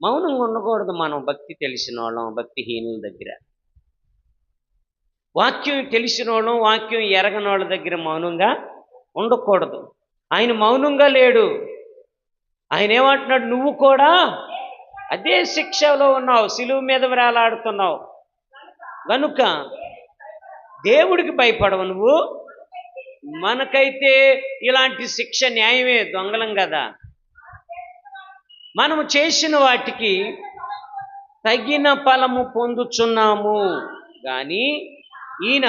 మౌనంగా ఉండకూడదు. మనం భక్తి తెలిసిన వాళ్ళం భక్తిహీనుల దగ్గర, వాక్యం తెలిసిన వాళ్ళం వాక్యం ఎరగని వాళ్ళ దగ్గర మౌనంగా ఉండకూడదు. ఆయన మౌనంగా లేడు. ఆయన ఏమంటున్నాడు? నువ్వు కూడా అదే శిక్షలో ఉన్నావు, సిలువ మీద వేలాడుతున్నావు గనుక దేవుడికి భయపడవు నువ్వు. మనకైతే ఇలాంటి శిక్ష న్యాయమే, దొంగలం కదా. మనము చేసిన వాటికి తగిన ఫలము పొందుచున్నాము. కానీ ఈయన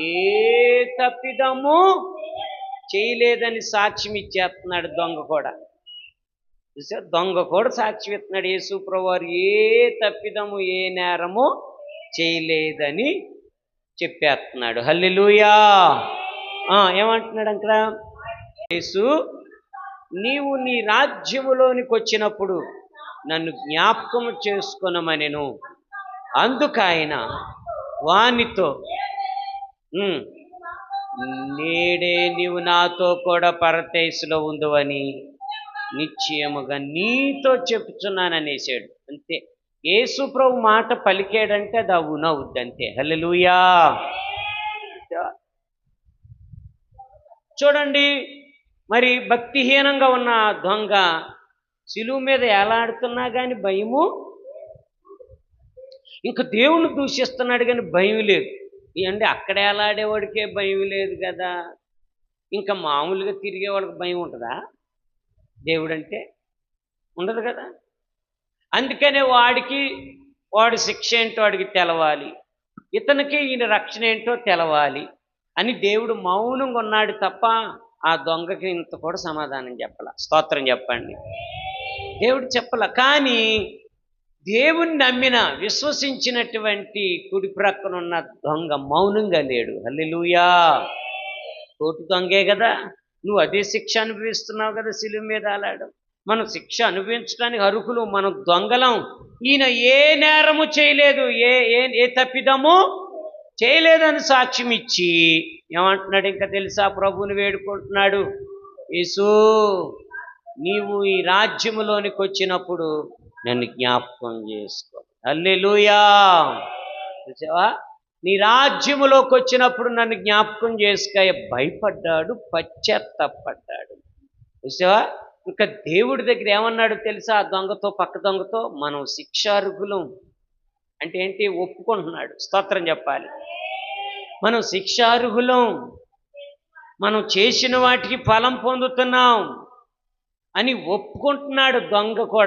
ఏ తప్పిదము చేయలేదని సాక్ష్యం ఇచ్చేస్తున్నాడు. దొంగ కూడా చూసా, దొంగ కూడా సాక్ష్యం ఇస్తున్నాడు. యేసు ప్రభువారు ఏ తప్పిదము ఏ నేరము చేయలేదని చెప్పేస్తున్నాడు. హల్లెలూయా. ఏమంటున్నాడు అక్కడ? యేసు, నీవు నీ రాజ్యములోనికి వచ్చినప్పుడు నన్ను జ్ఞాపకం చేసుకొనమనెను. అందుకు ఆయన వానితో, నేడే నీవు నాతో కూడా పరదేశులో ఉందువని నిశ్చయముగా నీతో చెప్పుచున్నాననేసాడు. అంతే. యేసు ప్రభు మాట పలికాడంటే అది అవునవుద్ది అంతే. హల్లెలూయా. చూడండి, మరి భక్తిహీనంగా ఉన్న దొంగ సిలువ మీద ఏలాడుతున్నా కానీ భయము, ఇంకా దేవుణ్ణి దూషిస్తున్నాడు కానీ భయం లేదు. అంటే అక్కడ ఏలాడేవాడికే భయం లేదు కదా, ఇంకా మామూలుగా తిరిగే వాళ్ళకి భయం ఉంటుందా? దేవుడంటే ఉండదు కదా. అందుకనే వాడి శిక్ష ఏంటో వాడికి తెలవాలి, ఇతనికి ఈయన రక్షణ ఏంటో తెలవాలి అని దేవుడు మౌనంగా ఉన్నాడు తప్ప ఆ దొంగకి ఇంత కూడా సమాధానం చెప్పాల. స్తోత్రం చెప్పండి. దేవుడు చెప్పాల. కానీ దేవుణ్ణి నమ్మిన విశ్వసించినటువంటి కుడి ప్రక్కన ఉన్న దొంగ మౌనంగా లేడు. హల్లెలూయా. తోటి దొంగే కదా, నువ్వు అదే శిక్ష అనుభవిస్తున్నావు కదా సిలువ మీద అలాడు. మనం శిక్ష అనుభవించడానికి అర్హులు, మనం దొంగలం. ఈయన ఏ నేరము చేయలేదు, ఏ తప్పిదము చేయలేదని సాక్ష్యం ఇచ్చి ఏమంటున్నాడు ఇంకా తెలుసా? ప్రభువుని వేడుకుంటున్నాడు. యేసు, నీవు ఈ రాజ్యములోనికి వచ్చినప్పుడు నన్ను జ్ఞాపకం చేసుకో. హల్లెలూయా. చూసావా? నీ రాజ్యములోకి వచ్చినప్పుడు నన్ను జ్ఞాపకం చేసుకో. భయపడ్డాడు, పశ్చాత్తాపడ్డాడు. చూసావా? ఇంకా దేవుడి దగ్గర ఏమన్నాడు తెలుసా? ఆ దొంగతో, పక్క దొంగతో, మనం శిక్షార్హులం అంటే ఏంటి? ఒప్పుకుంటున్నాడు. స్తోత్రం చెప్పాలి. మనం శిక్షార్హులం, మనం చేసిన వాటికి ఫలం పొందుతున్నాం అని ఒప్పుకుంటున్నాడు దొంగ కూడా.